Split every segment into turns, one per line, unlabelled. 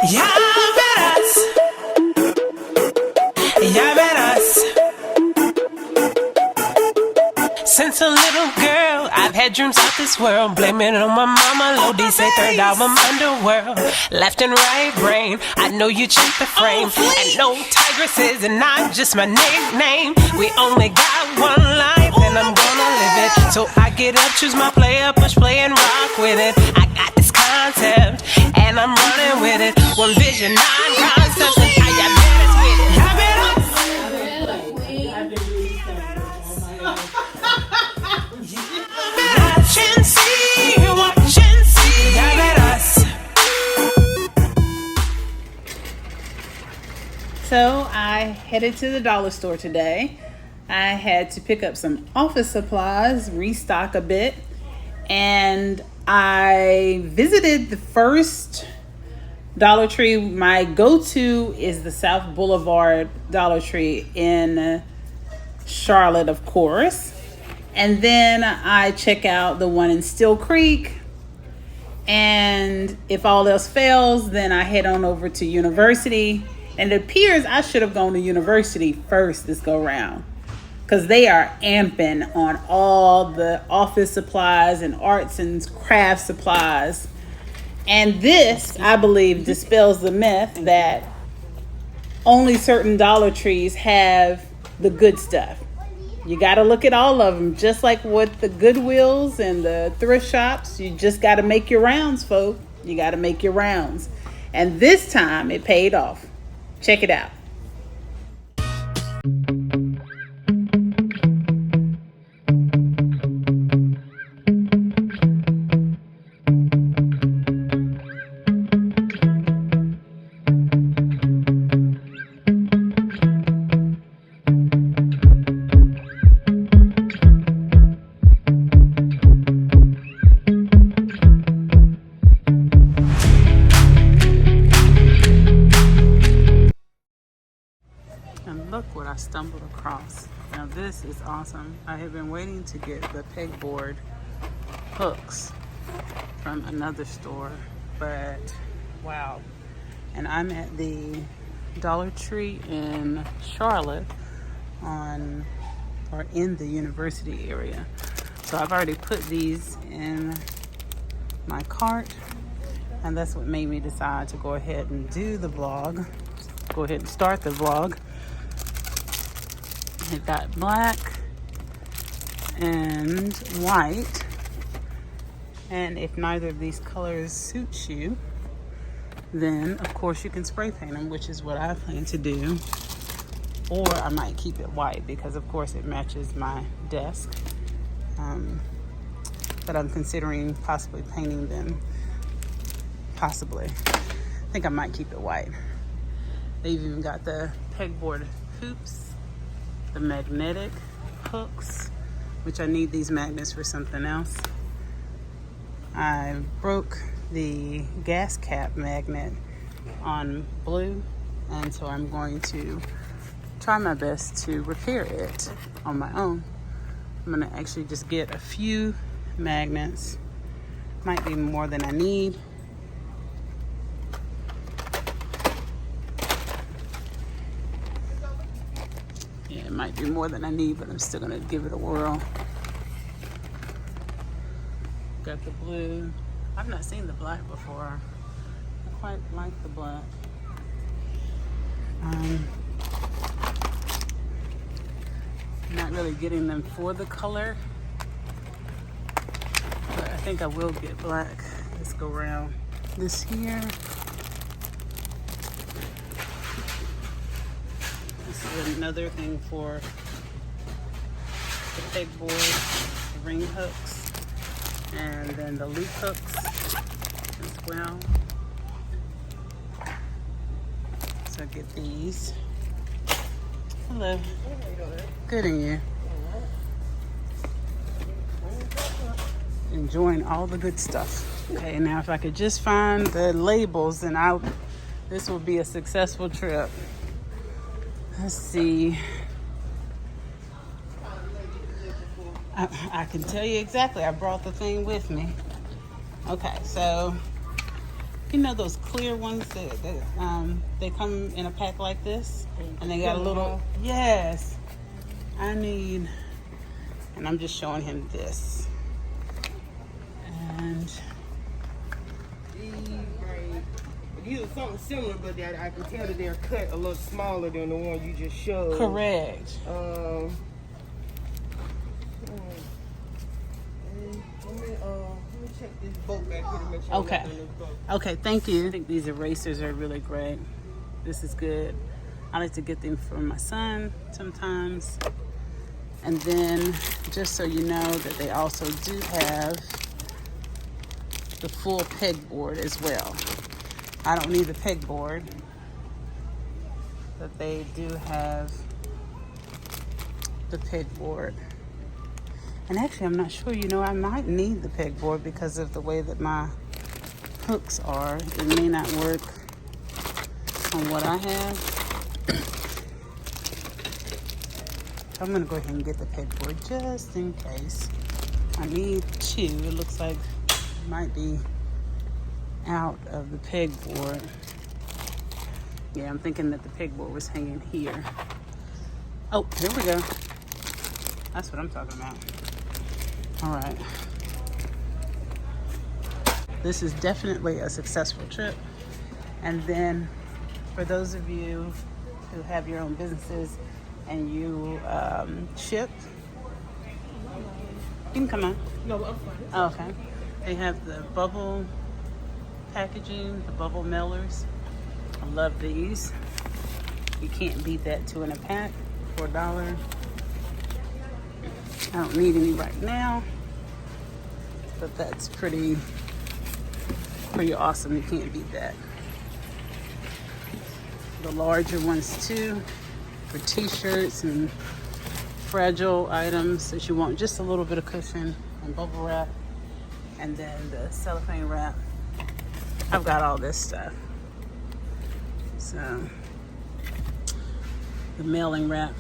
Ya verás, ya verás. Since a little girl, I've had dreams of this world. Blame it on my mama, Lodi say third album underworld. Left and right brain, I know you check the frame. And no Tigress is not just my nickname. We only got one life and I'm gonna live it. So I get up, choose my player, push play and rock with it. I got this concept and I'm running with it. One vision, 9 concepts, and I got minutes with it. Ya verás. Watch and see, watch and see. Ya verás.
So I headed to the dollar store today. I had to pick up some office supplies, restock a bit, and I visited the first Dollar Tree. My go-to is the South Boulevard Dollar Tree in Charlotte, of course. And then I check out the one in Still Creek. And if all else fails, then I head on over to University. And it appears I should have gone to University first this go round, because they are amping on all the office supplies and arts and craft supplies. And this, I believe, dispels the myth that only certain Dollar Trees have the good stuff. You got to look at all of them, just like with the Goodwills and the thrift shops. You just got to make your rounds, folks. You got to make your rounds. And this time it paid off. Check it out. Look what I stumbled across. Now this is awesome. I have been waiting to get the pegboard hooks from another store, but wow. And I'm at the Dollar Tree in Charlotte in the University area. So I've already put these in my cart, and that's what made me decide to go ahead and do the vlog. Go ahead and start the vlog. It got black and white, and if neither of these colors suits you, then of course you can spray paint them, which is what I plan to do. Or I might keep it white because of course it matches my desk, but I'm considering possibly painting them. Possibly. I think I might keep it white. They've even got the pegboard hoops, the magnetic hooks, which I need these magnets for something else. I broke the gas cap magnet on blue, and so I'm going to try my best to repair it on my own. I'm gonna actually just get a few magnets. Might be more than I need. Yeah, it might be more than I need, but I'm still gonna give it a whirl. Got the blue. I've not seen the black before. I quite like the black. Not really getting them for the color, but I think I will get black. Let's go around this here. This is another thing for the pegboard, the ring hooks, and then the loop hooks as well. So get these. Hello. Good, and you? Enjoying all the good stuff. Okay, now if I could just find the labels, then this will be a successful trip. Let's see. I can tell you exactly. I brought the thing with me. Okay, so You know those clear ones that they come in a pack like this, and they got a little. Yes, I need, and I'm just showing him this. And
these are something similar, but I can tell that they're cut a little smaller than the one you just showed.
correct.
Let me check this boat back here to make sure.
Okay.
nothing is broken.
Okay, thank you. I think these erasers are really great. This is good. I like to get them for my son sometimes. And then, just so you know, that they also do have the full pegboard as well. I don't need the pegboard, but they do have the pegboard. And actually, I'm not sure, you know, I might need the pegboard because of the way that my hooks are. It may not work on what I have. I'm gonna go ahead and get the pegboard just in case. I need two. It looks like it might be out of the pegboard. Yeah, I'm thinking that the pegboard was hanging here. Oh, here we go. That's what I'm talking about. All right. This is definitely a successful trip. And then for those of you who have your own businesses and you ship, you can come on.
No, I'm fine.
Oh, okay. They have the bubble packaging, the bubble mailers. I love these. You can't beat that two in a pack for $1. I don't need any right now, but that's pretty awesome. You can't beat that. The larger ones too, for t-shirts and fragile items that you want just a little bit of cushion, and bubble wrap, and then the cellophane wrap. I've got all this stuff. So the mailing wrap.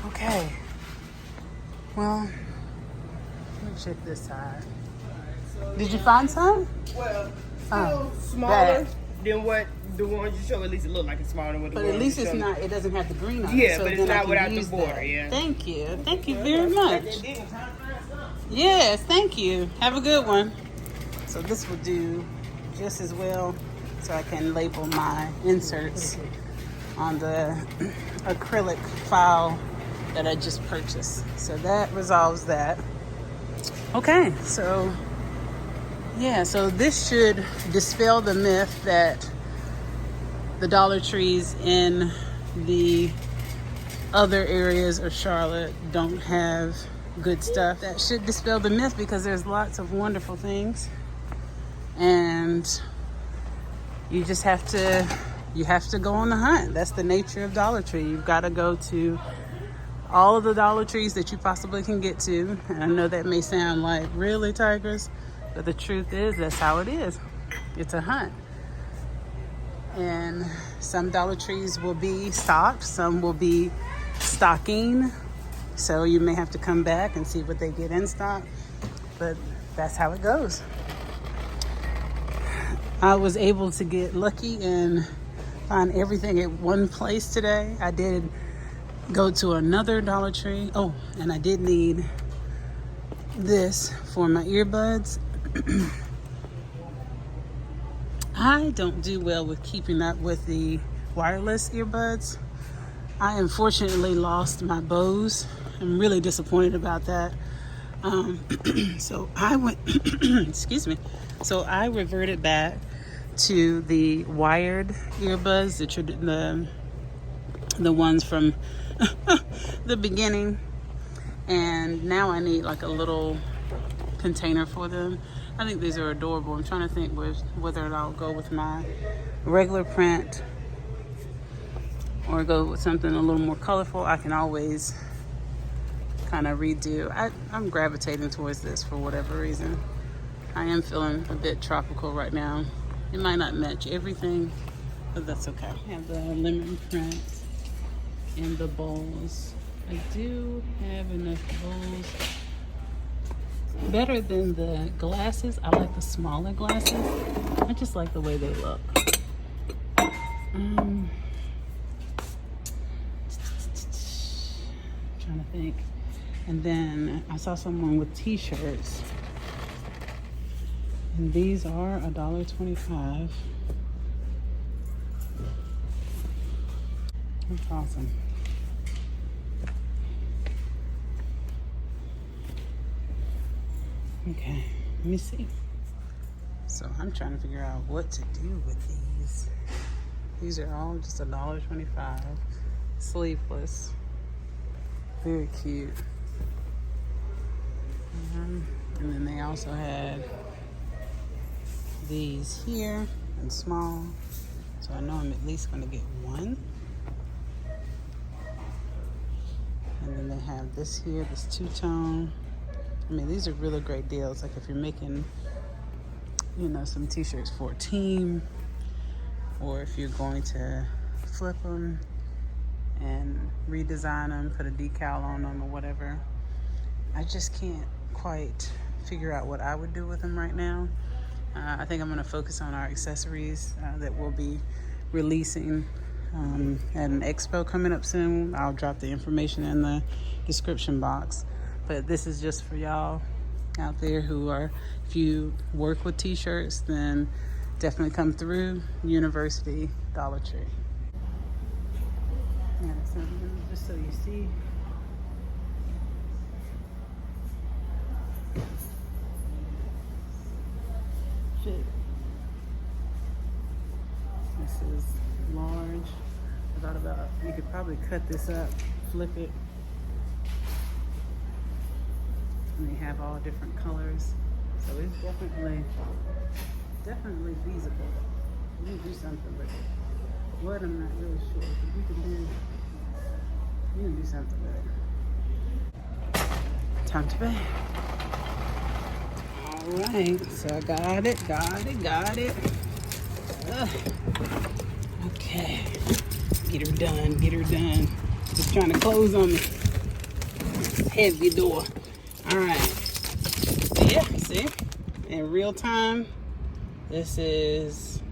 Okay. Well, let me check this side. Did you find some?
Well,
Oh,
still smaller
that.
than what the ones you showed. At least it looked like it's smaller than what the
But
ones
at least
you
it's
showed.
not, it doesn't have the green on it.
Yeah,
so
but it's
then I
not
can
without the
use
border,
that.
yeah.
Thank you. Thank you very much. Yes, thank you. Have a good one. So this will do just as well, so I can label my inserts on the acrylic file that I just purchased. So that resolves that. Okay, so yeah, so this should dispel the myth that the Dollar Trees in the other areas of Charlotte don't have good stuff. That should dispel the myth because there's lots of wonderful things, and you just have to go on the hunt. That's the nature of Dollar Tree. You've got to go to all of the Dollar Trees that you possibly can get to. And I know that may sound like, really, Tigress? But the truth is, that's how it is. It's a hunt. And some Dollar Trees will be stocked, some will be stocking. So you may have to come back and see what they get in stock. But that's how it goes. I was able to get lucky and find everything at one place today. I did go to another Dollar Tree. Oh, and I did need this for my earbuds. I don't do well with keeping up with the wireless earbuds. I unfortunately lost my Bose. I'm really disappointed about that. So I went, excuse me. So I reverted back to the wired earbuds, the ones from the beginning. And now I need like a little container for them. I think these are adorable. I'm trying to think whether I'll go with my regular print or go with something a little more colorful. I can always kind of redo. I'm gravitating towards this for whatever reason. I am feeling a bit tropical right now. It might not match everything, but that's okay. I have the lemon print and the bowls. I do have enough bowls better than the glasses. I like the smaller glasses. I just like the way they look. Trying to think. And then I saw someone with t-shirts. And these are $1.25. That's awesome. Okay, let me see. So I'm trying to figure out what to do with these. These are all just $1.25. Sleeveless. Very cute. And then they also had these here and small. So I know I'm at least going to get one. And then they have this here, this two-tone. I mean, these are really great deals. Like if you're making, you know, some t-shirts for a team, or if you're going to flip them and redesign them, put a decal on them or whatever. I just can't quite figure out what I would do with them right now. I think I'm going to focus on our accessories that we'll be releasing at an expo coming up soon. I'll drop the information in the description box. But this is just for y'all out there who are, if you work with t-shirts, then definitely come through University Dollar Tree. Yeah, so just so you see. Fit. This is large. I thought about, you could probably cut this up, flip it. And they have all different colors. So it's definitely feasible. We can do something with it. What, I'm not really sure. But we can do something with it. Time to bed. All right, so I got it. Okay, get her done. Just trying to close on me. Heavy door. All right, so yeah, see, in real time, this is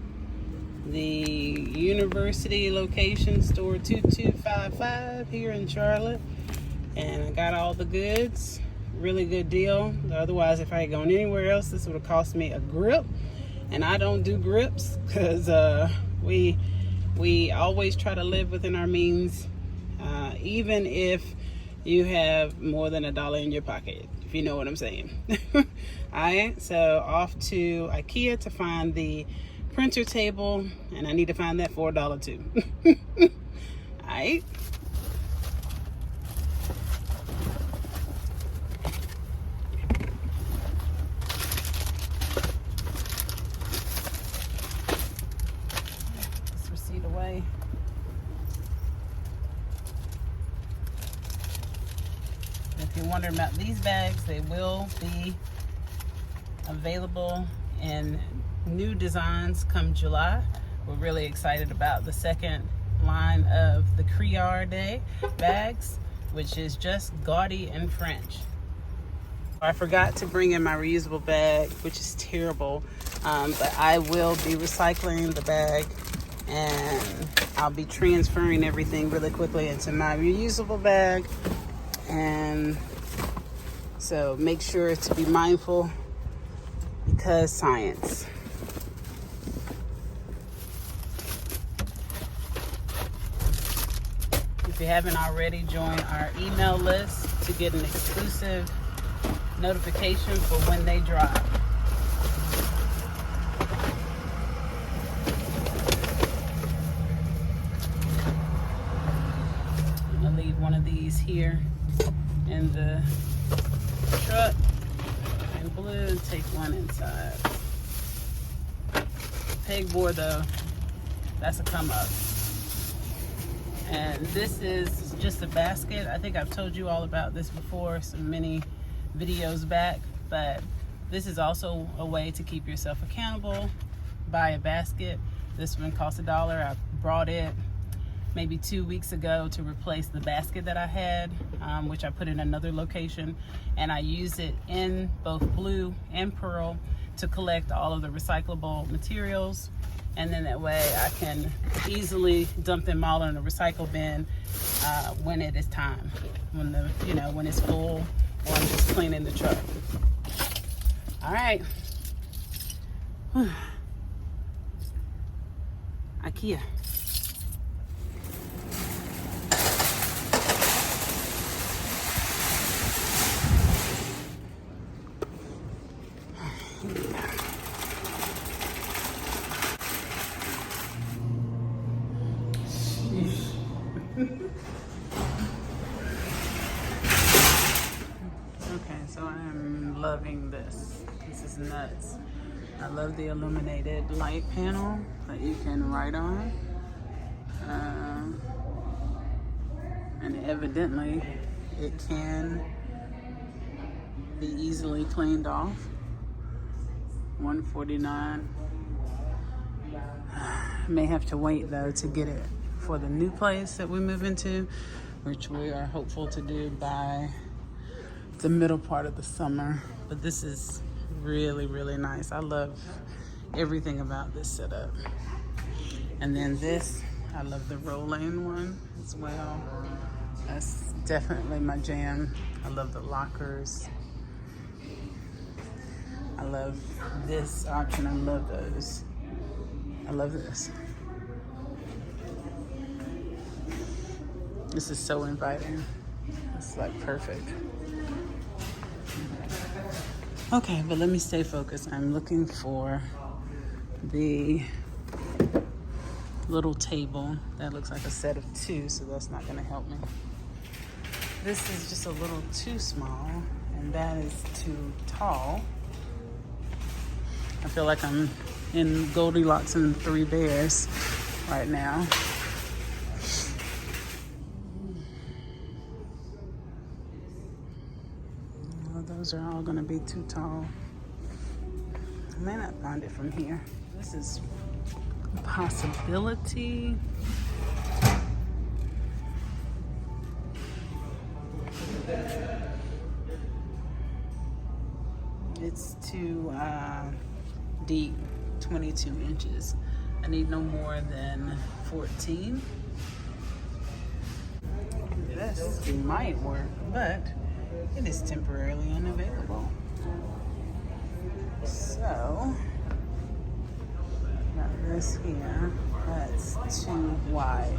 the University location, store 2255 here in Charlotte, and I got all the goods. Really good deal. Otherwise, if I had gone anywhere else, this would have cost me a grip, and I don't do grips because we always try to live within our means, even if you have more than $1 in your pocket, if you know what I'm saying. All right, so off to IKEA to find the printer table, and I need to find that for $1 too. All right. This receipt away. If you're wondering about these bags, they will be available in new designs come July. We're really excited about the second line of the Creole Day bags, which is just gaudy and French. I forgot to bring in my reusable bag, which is terrible, but I will be recycling the bag, and I'll be transferring everything really quickly into my reusable bag. And so make sure to be mindful, because science. If you haven't already, join our email list to get an exclusive notification for when they drop. I'm gonna leave one of these here in the truck in blue, take one inside. Pegboard though, that's a come up. And this is just a basket. I think I've told you all about this before, some many videos back, but this is also a way to keep yourself accountable. Buy a basket. This one costs $1. I brought it maybe 2 weeks ago to replace the basket that I had, which I put in another location, and I used it in both blue and pearl to collect all of the recyclable materials, and then that way I can easily dump them all in a recycle bin when it is time, when it's full, or I'm just cleaning the truck. All right. IKEA. Okay, so I am loving this. This is nuts. I love the illuminated light panel that you can write on. And evidently it can be easily cleaned off. $149. May have to wait though to get it for the new place that we move into, which we are hopeful to do by the middle part of the summer. But this is really, really nice. I love everything about this setup. And then this, I love the rolling one as well. That's definitely my jam. I love the lockers. I love this option. I love those. I love this. This is so inviting. It's like perfect. Okay, but let me stay focused. I'm looking for the little table that looks like a set of two, so that's not going to help me. This is just a little too small, and that is too tall. I feel like I'm in Goldilocks and the Three Bears right now. Those are all going to be too tall. I may not find it from here. This is a possibility. It's too deep, 22 inches. I need no more than 14. This might work, but it is temporarily unavailable. So, got this here. That's too wide.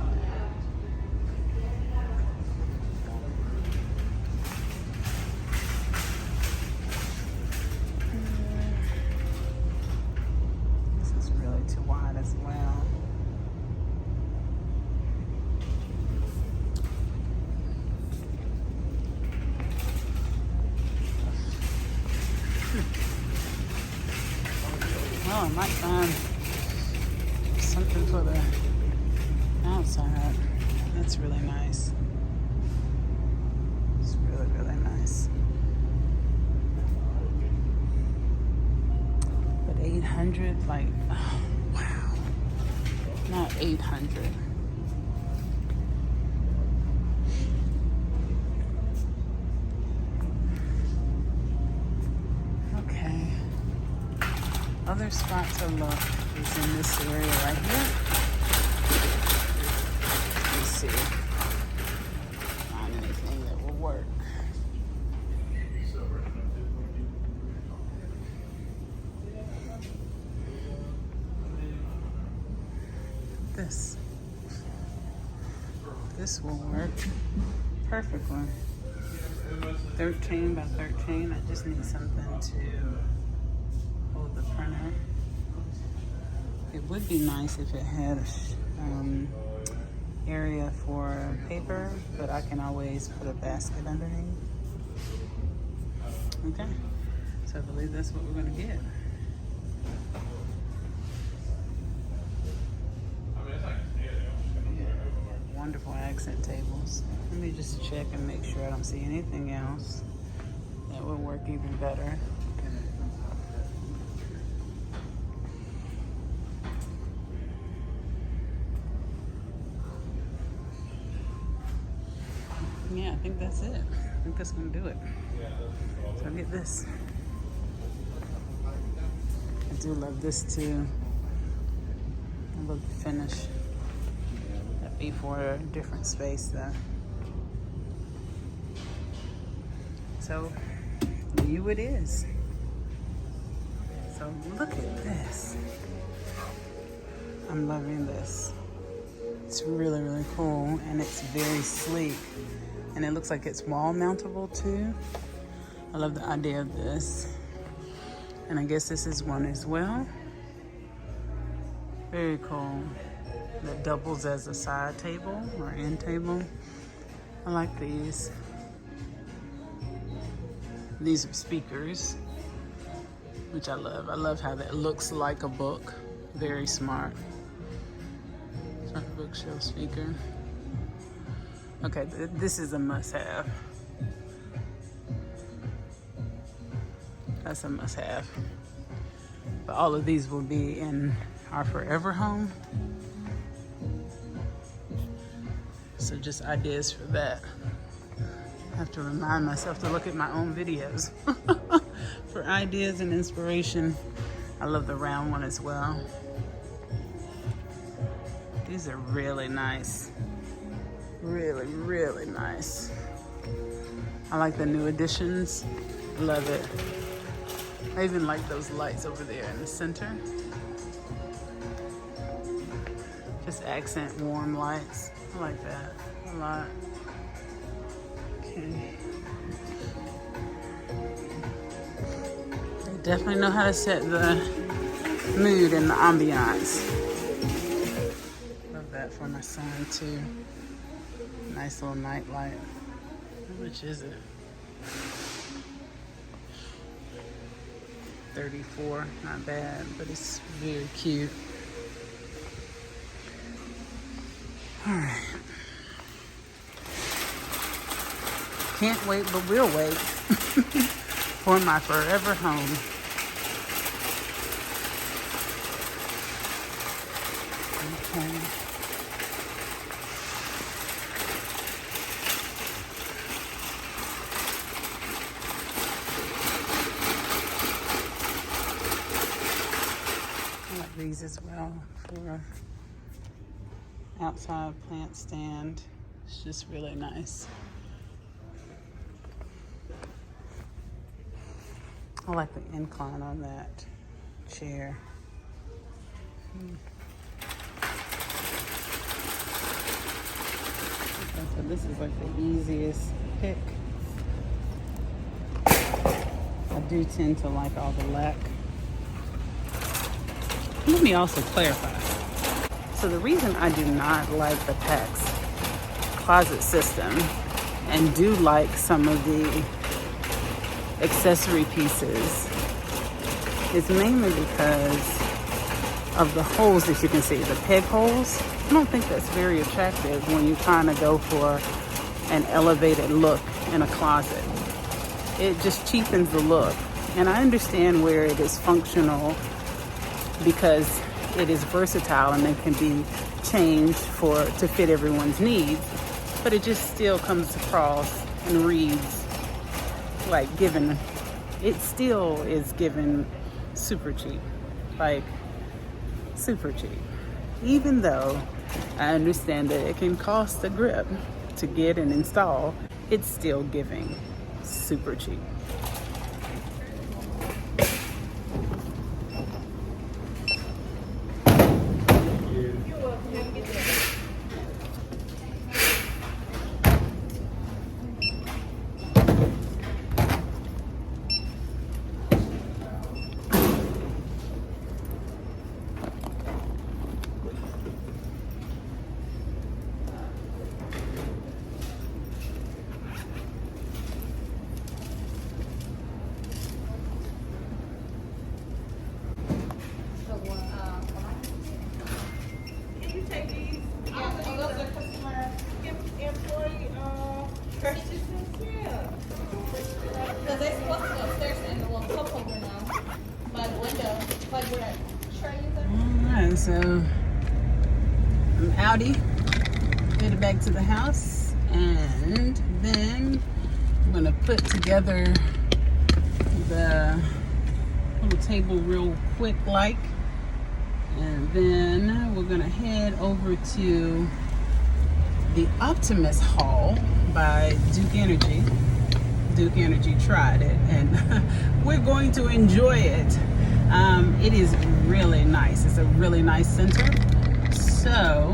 This is really too wide as well. Well, I might find something for the outside. That's really nice. It's really, really nice. But 800, like, oh, wow. Not 800. Other spot to look is in this area right here. Let's see. Find anything that will work. This will work perfectly. 13 by 13. I just need something to hold the printer. It would be nice if it had a area for paper, but I can always put a basket underneath. Okay, so I believe that's what we're going to get. Wonderful accent tables. Let me just check and make sure I don't see anything else that would work even better. I think that's it. I think that's gonna do it. So I'll get this. I do love this too. I love the finish. That'd be for a different space though. So new it is. So look at this. I'm loving this. It's really, really cool, and it's very sleek. And it looks like it's wall mountable too. I love the idea of this. And I guess this is one as well. Very cool. That doubles as a side table or end table. I like these. These are speakers, which I love. I love how that looks like a book. Very smart. Front bookshelf speaker. Okay, this is a must-have. That's a must-have. But all of these will be in our forever home. So just ideas for that. I have to remind myself to look at my own videos for ideas and inspiration. I love the round one as well. These are really nice. Really, really nice. I like the new additions. Love it. I even like those lights over there in the center. Just accent warm lights. I like that a lot. Okay. They definitely know how to set the mood and the ambiance. Love that for my son too. Nice little night light. How much is it? $34, not bad, but it's very cute. All right. Can't wait, but we'll wait for my forever home. Okay. I like these as well for outside plant stand. It's just really nice. I like the incline on that chair. So this is like the easiest pick. I do tend to like all the lack. Let me also clarify. So the reason I do not like the PAX closet system and do like some of the accessory pieces is mainly because of the holes that you can see, the peg holes. I don't think that's very attractive when you're trying to go for an elevated look in a closet. It just cheapens the look. And I understand where it is functional because it is versatile and it can be changed to fit everyone's needs, but it just still comes across and reads like it still is given super cheap, like super cheap. Even though I understand that it can cost a grip to get and install, it's still giving super cheap. Alright, so I'm outie, headed back to the house, And then I'm gonna put together the little table real quick like. And then we're gonna head over to the Optimus Hall by Duke Energy. Duke Energy tried it, and we're going to enjoy it. It is really nice. It's a really nice center. So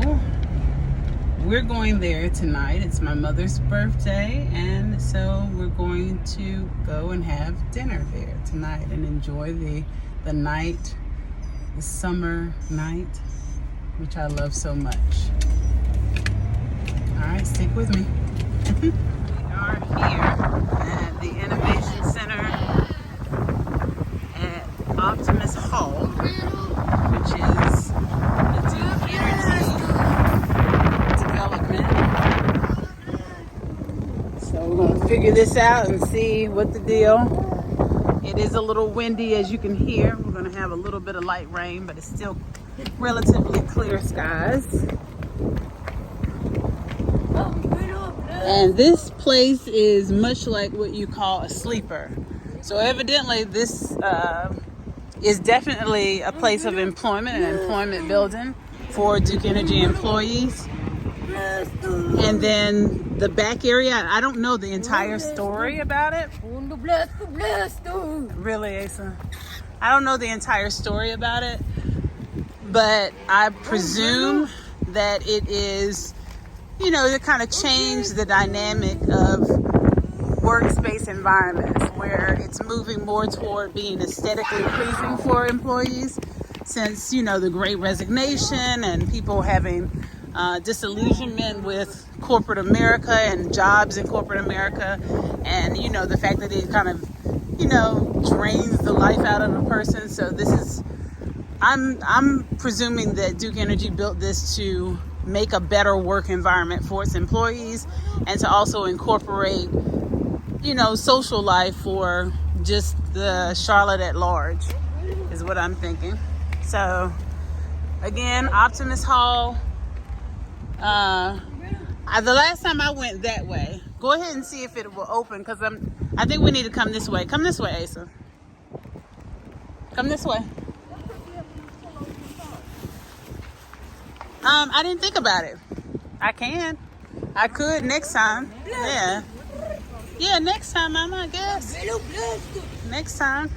we're going there tonight. It's my mother's birthday, and so we're going to go and have dinner there tonight and enjoy the night, the summer night, which I love so much. All right, stick with me. We are here at the Innovation Center at Optimus Hall, which is the Duke Energy development. So we're going to figure this out and see what the deal. It is a little windy, as you can hear. We're going to have a little bit of light rain, but it's still relatively clear skies. And this place is much like what you call a sleeper. So evidently this is definitely a place of employment and employment building for Duke Energy employees. And then the back area, I don't know the entire story about it. Really, Asa? I don't know the entire story about it, but I presume that it is, you know, to kind of change the dynamic of workspace environments where it's moving more toward being aesthetically pleasing for employees, since, you know, the Great Resignation and people having disillusionment with corporate America and jobs in corporate America, and, you know, the fact that it kind of, you know, drains the life out of a person. So this is, I'm presuming that Duke Energy built this to make a better work environment for its employees and to also incorporate, you know, social life for just the Charlotte at large, is what I'm thinking. So again, Optimus Hall. The last time I went that way, go ahead and see if it will open, because I think we need to come this way. Come this way, Asa. Come this way. I didn't think about it. I could next time. Yeah, next time, Mama, I guess. Next time.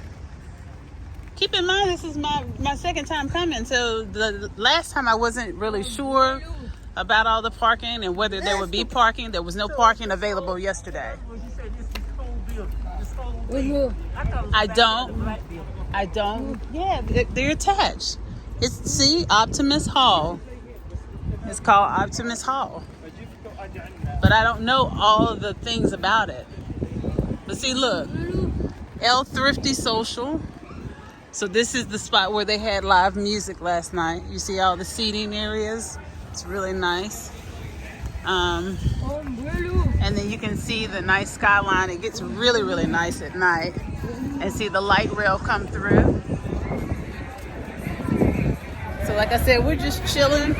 Keep in mind, this is my second time coming. So the last time I wasn't really sure about all the parking and whether there would be parking. There was no parking available yesterday. I don't. Yeah, they're attached. See, Optimus Hall. It's called Optimus Hall. But I don't know all of the things about it. But see, look, El Thrifty Social. So this is the spot where they had live music last night. You see all the seating areas. It's really nice. And then you can see the nice skyline. It gets really, really nice at night. And see the light rail come through. So like I said, we're just chilling.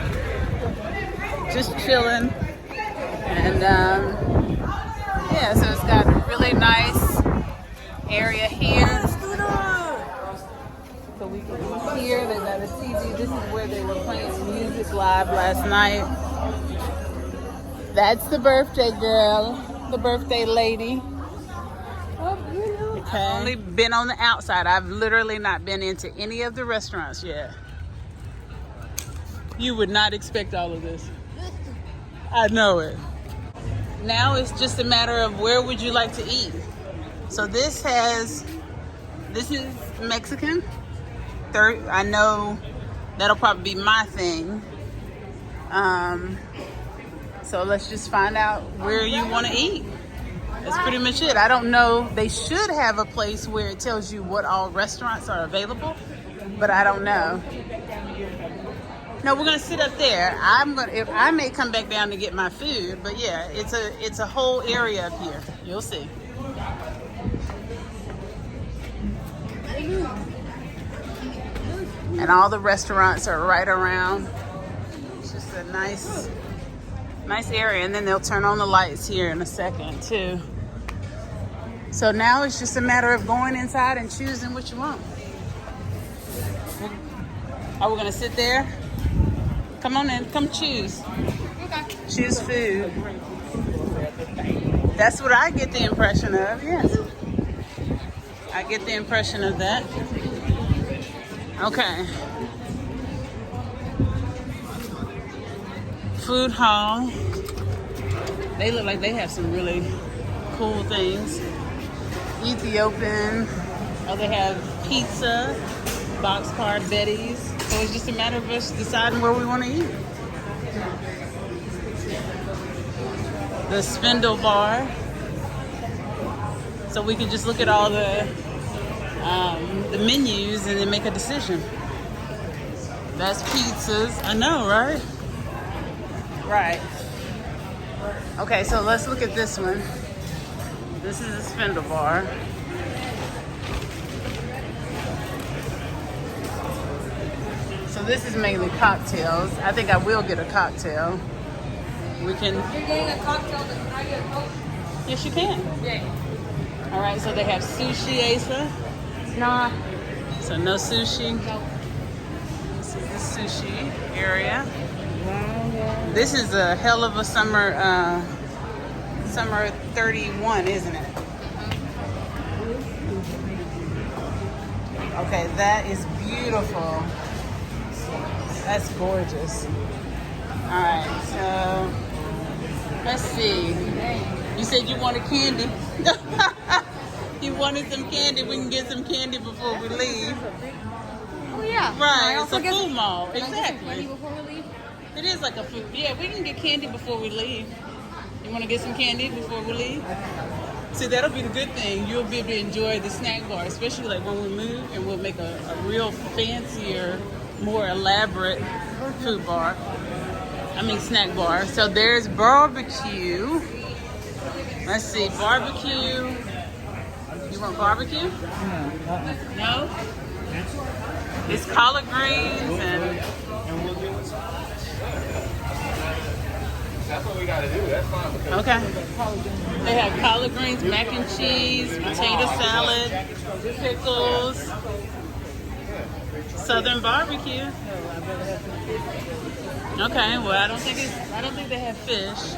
And yeah, so it's got a really nice area here. So we can be here. They got a TV. This is where they were playing music live last night. That's the birthday girl, the birthday lady. Okay. I've only been on the outside. I've literally not been into any of the restaurants yet. You would not expect all of this. I know it. Now it's just a matter of where would you like to eat. So this is Mexican. I know that'll probably be my thing. So let's just find out where you want to eat. That's pretty much it. I don't know. They should have a place where it tells you what all restaurants are available, but I don't know. No, we're gonna sit up there. I may come back down to get my food, but yeah, it's a whole area up here. You'll see. And all the restaurants are right around. It's just a nice Nice area, and then they'll turn on the lights here in a second too. So now it's just a matter of going inside and choosing what you want. Are we gonna sit there? Come on in, come choose.
Okay.
Choose food. That's what I get the impression of, yes. I get the impression of that. Okay. Food hall. They look like they have some really cool things. Ethiopian. Oh, they have pizza, boxcar Bdays. So it's just a matter of us deciding where we want to eat. The spindle bar. So we can just look at all the menus and then make a decision. That's pizzas. I know, right? Right. Okay, so let's look at this one. This is a spindle bar. So this is mainly cocktails. I think I will get a cocktail. We can.
You're getting a cocktail, but can I get a Coke?
Yes, you can.
Yeah.
All right. So they have sushi, Asa.
Nah.
So no sushi.
No.
This is the sushi area. This is a hell of a summer. Summer 31, isn't it? Okay, that is beautiful. That's gorgeous. All right, so let's see. You said you wanted candy. You wanted some candy. We can get some candy before we leave.
Oh yeah.
Right, it's a food mall.
Can I get some
Exactly.
candy before we leave?
It is like a food. Yeah, we can get candy before we leave. You want to get some candy before we leave? See, that'll be the good thing. You'll be able to enjoy the snack bar, especially like when we move, and we'll make a real fancier, more elaborate food bar. I mean snack bar. So there's barbecue. Let's see, barbecue. You want barbecue? No? It's collard greens and...
That's what we gotta do. That's fine.
Okay. They have collard greens, mac and cheese, potato salad, pickles, southern barbecue. Okay, well I don't think they have fish.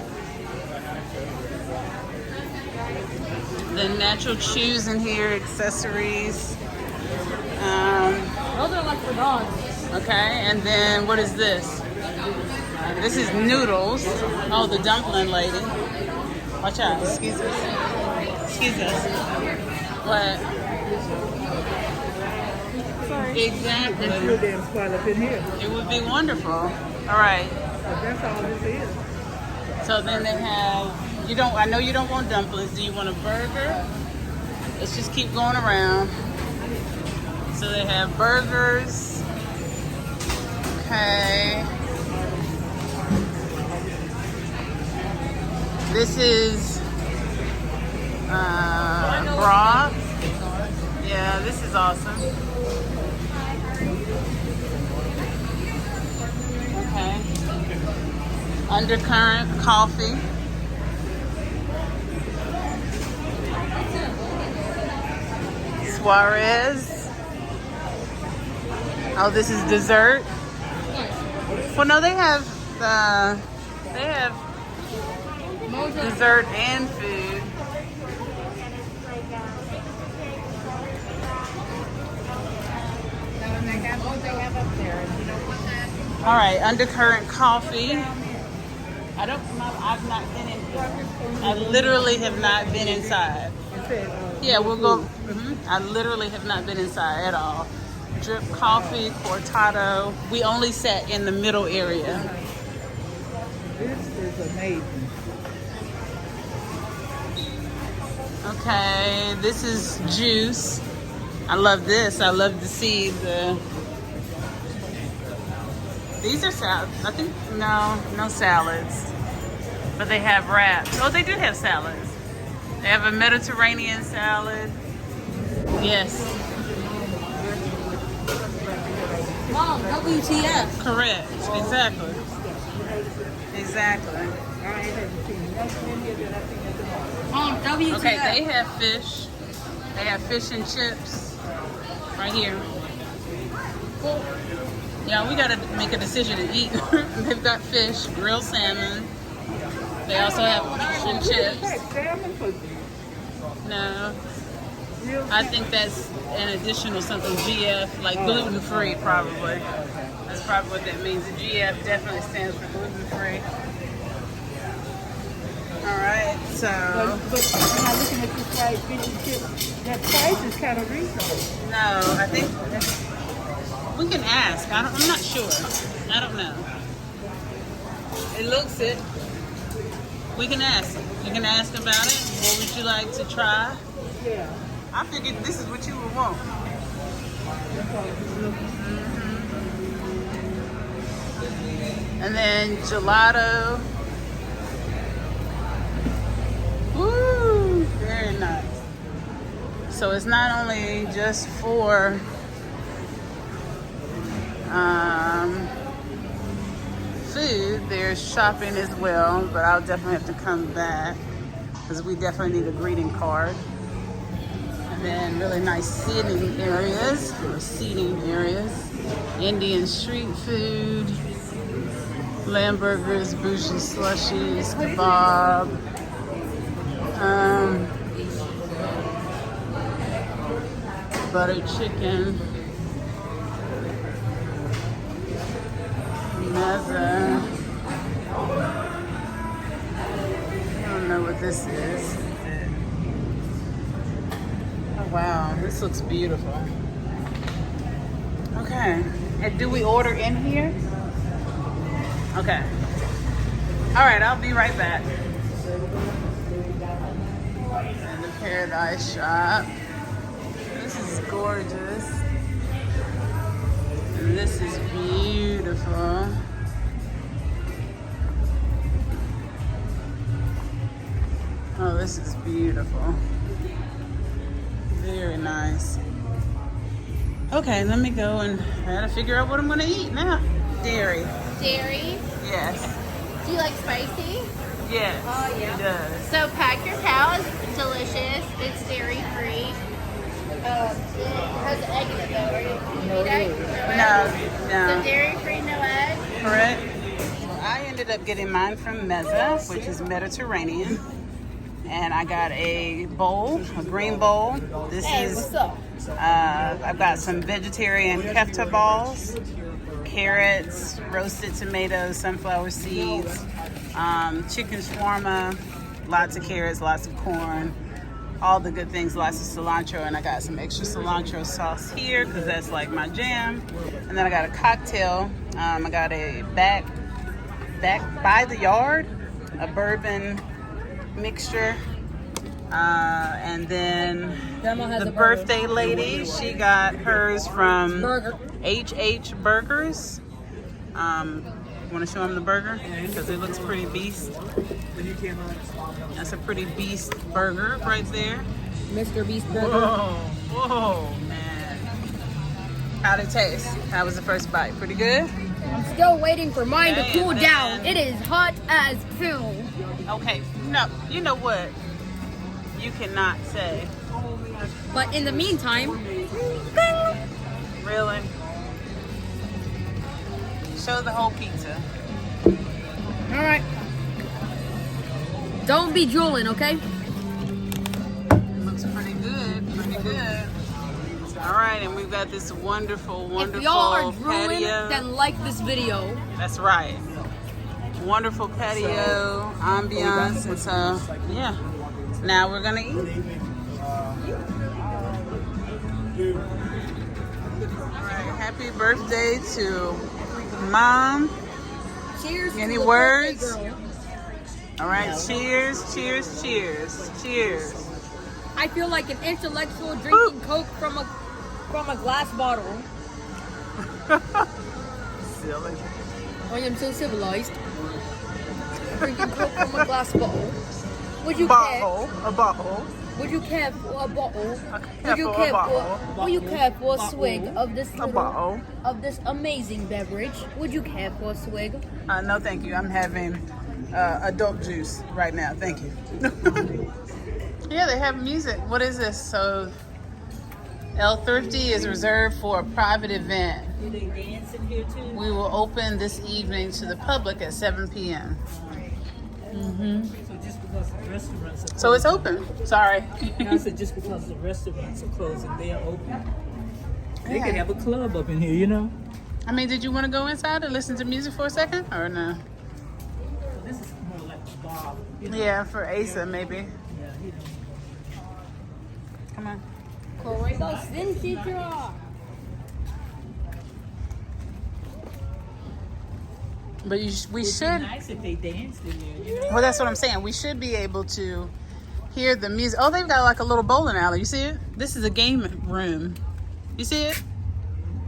The natural chews in here, accessories.
Those are like for dogs.
Okay, and then what is this? This is noodles. Oh, the dumpling lady. Watch out. Excuse us. Excuse us. What?
Sorry.
Exactly.
Your damn spot up in here.
It would be wonderful. All right.
That's all this is.
So then they have, I know you don't want dumplings. Do you want a burger? Let's just keep going around. So they have burgers. Okay. This is broth. Yeah, this is awesome. Okay. Undercurrent coffee. Suarez. Oh, this is dessert. Well, no, they have dessert and food. All right, undercurrent coffee. I've not been in here. I literally have not been inside. Yeah, we'll go. I literally have not been inside at all. Drip coffee, cortado. We only sat in the middle area.
This is amazing.
Okay, this is juice. I love this. I love to see these are salads. I think, no salads. But they have wraps. Oh, they do have salads. They have a Mediterranean salad. Yes.
WTF.
Correct. Exactly. Exactly.
WTF.
Okay, they have fish. They have fish and chips right here. Yeah, we gotta make a decision to eat. They've got fish, grilled salmon. They also have fish and chips. No, I think that's an additional something GF, like gluten free, probably. That's probably what that means. The GF definitely stands for gluten free. All right, so.
But when I'm looking at this fried fish and chips, that price is kind of reasonable.
No, I think we can ask. I'm not sure. I don't know. It looks it. We can ask. You can ask about it. What would you like to try?
Yeah.
I figured this is what you would want. And then gelato. Woo! Very nice. So it's not only just for food, there's shopping as well, but I'll definitely have to come back because we definitely need a greeting card. And then really nice seating areas, Indian street food, lamb burgers, bougie slushies, kebab, butter chicken, mezza. I don't know what this is. Oh wow, this looks beautiful. Okay, and do we order in here? Okay. All right, I'll be right back. And the Paradise Shop. This is gorgeous. And this is beautiful. Oh, this is beautiful. Very nice. Okay, let me go and try to figure out what I'm gonna eat now. Dairy.
Dairy.
Yes.
Do you like spicy?
Yes.
Oh, yeah.
It does.
So pack your cow is delicious. It's dairy free. It has egg in it though. Are you eat egg?
No,
So
no.
dairy free, no egg.
Correct. I ended up getting mine from Mezza, which is Mediterranean. And I got a bowl, a green bowl. This is,
What's up?
I've got some vegetarian kefta balls, carrots, roasted tomatoes, sunflower seeds, chicken shawarma, lots of carrots, lots of corn, all the good things, lots of cilantro, and I got some extra cilantro sauce here because that's like my jam. And then I got a cocktail. I got a back by the yard, a bourbon mixture, and then the birthday lady, she got hers from HH Burgers. Want to show them the burger? Because it looks pretty beast. That's a pretty beast burger right there.
Mr. Beast Burger.
Whoa, man. How'd it taste? How was the first bite? Pretty good?
I'm still waiting for mine to cool
Man.
down. It is hot as hell.
Okay, no, you know what? You cannot say.
But in the meantime,
Really? Show the whole pizza.
all right. Don't be drooling, okay?
Looks pretty good, pretty good. All right, and we've got this wonderful, wonderful
If y'all are drooling,
patio.
then like this video.
That's right. Wonderful patio ambiance, and so yeah. Now we're gonna eat. All right, happy birthday to Mom.
Cheers.
Any
to the
words?
birthday girl.
All right, cheers, cheers, cheers, cheers.
I feel like an intellectual drinking Coke from a glass bottle.
Silly.
I am so civilized. Drinking Coke from a glass bottle. Would you care?
Bottle, a bottle.
Would you care for a bottle?
Would you
care for a swig of this
bottle?
of this amazing beverage? Would you care for a swig?
No, thank you. I'm having adult juice right now. Thank you. Yeah, they have music. What is this? So, El Thrifty is reserved for a private event.
Do they dance in here too?
We will open this evening to the public at 7 p.m.
So just because the restaurants are
So it's open. Sorry.
I said just because the restaurants are closing, they are open. They
Yeah.
could have a club up in here, you know?
I mean, did you want to go inside and listen to music for a second, or no?
This is more like a bar. You know?
Yeah, for Asa maybe.
Yeah, you know.
Come on.
Corridos sin citra.
But we
It'd be
should.
nice if they danced in there, you know?
Well, that's what I'm saying. We should be able to hear the music. Oh, they've got like a little bowling alley. You see it? This is a game room. You see it?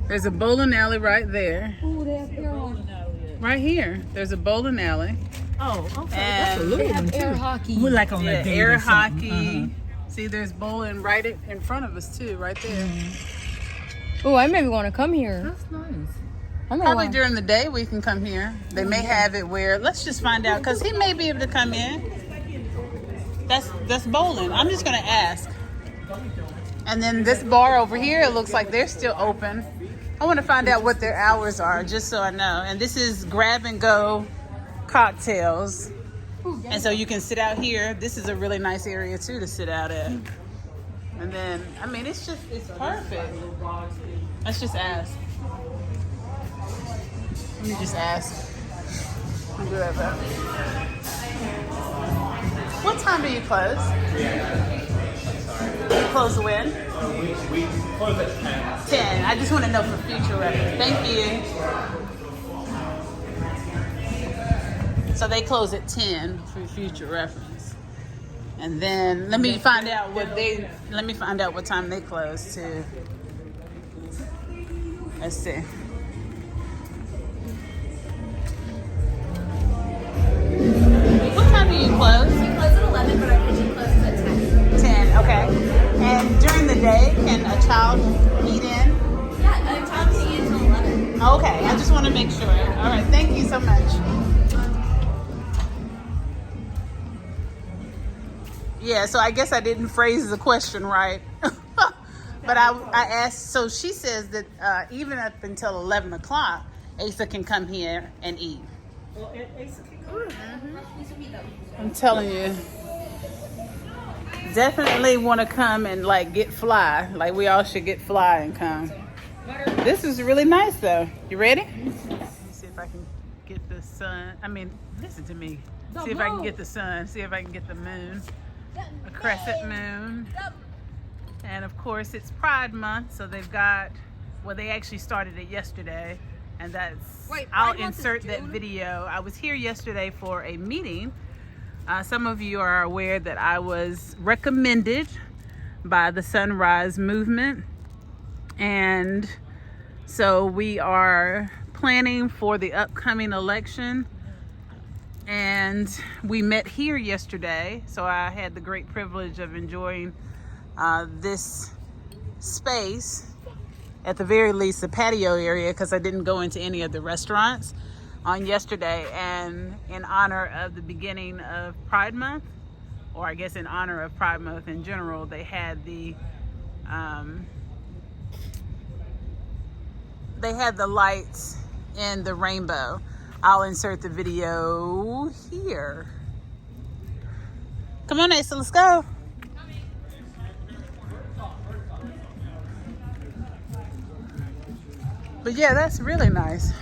There's a bowling alley right there.
Ooh, they have air hockey.
Right here. There's a bowling alley.
Oh, okay. That's a
And
little
They
one
have
too.
air hockey.
We're like on
Yeah,
that game
air
or something.
hockey. See, there's bowling right in front of us too, right there.
Oh, I maybe want to come here.
That's nice.
I may
Probably
wanna-
during the day we can come here. They may have it where, let's just find out, because he may be able to come in. That's bowling. I'm just going to ask. And then this bar over here, it looks like they're still open. I want to find out what their hours are, just so I know. And this is grab and go cocktails. And so you can sit out here. This is a really nice area too to sit out at. And then, I mean, it's perfect. Let's just ask. Let me just ask. I'll be right back. What time do you close? You close when?
We close at 10.
10. I just want to know for future reference. Thank you. So they close at 10 for future reference. And then let me find out what time they close too. Let's see. What time do you close?
We close at 11, but our kitchen closes at 10.
10, okay. And during the day, can a child eat in?
Yeah, time to eat until 11.
Okay, I just want to make sure. All right, thank you so much. Yeah, so I guess I didn't phrase the question right. But I asked, so she says that even up until 11 o'clock, Asa can come here and eat.
Well, Asa can go.
I'm telling you. Definitely want to come and like get fly. Like we all should get fly and come. This is really nice though. You ready? Let me see if I can get the sun. I mean, listen to me. See if I can get the sun. See if I can get the moon. A crescent moon. And of course it's Pride Month, so they've got, well, they actually started it yesterday. And that's,
Wait,
I'll
Pride Month is
insert that
June?
video. I was here yesterday for a meeting. Some of you are aware that I was recommended by the Sunrise Movement. And so we are planning for the upcoming election. And we met here yesterday. So I had the great privilege of enjoying this space, at the very least the patio area, because I didn't go into any of the restaurants on yesterday. And in honor of the beginning of Pride Month, or I guess in honor of Pride Month in general, they had the lights in the rainbow. I'll insert the video here. Come on, Asa, let's go. But yeah, that's really nice.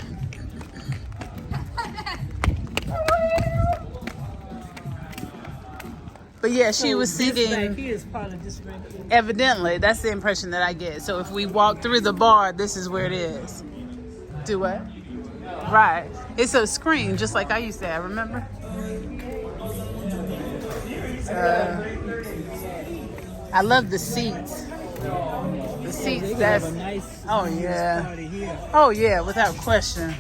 But yeah, she was
This back
singing.
here is part of this regular.
Evidently, that's the impression that I get. So if we walk through the bar, this is where it is. Do what? Right. It's a screen, just like I used to have, remember? I love the seats. The seats,
They
that's...
have a nice
Oh, yeah.
party here.
Oh, yeah, without question.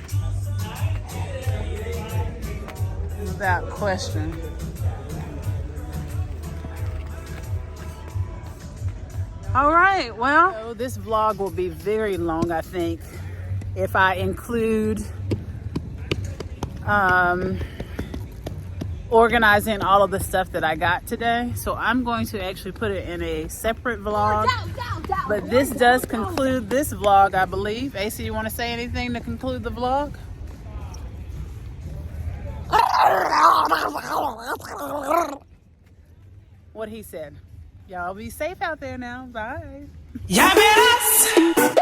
Without question. All right, well, so this vlog will be very long, I think, if I include organizing all of the stuff that I got today. So I'm going to actually put it in a separate vlog. But this does conclude this vlog, I believe. Asa, you want to say anything to conclude the vlog? What he said. Y'all be safe out there now. Bye.
Ya verás.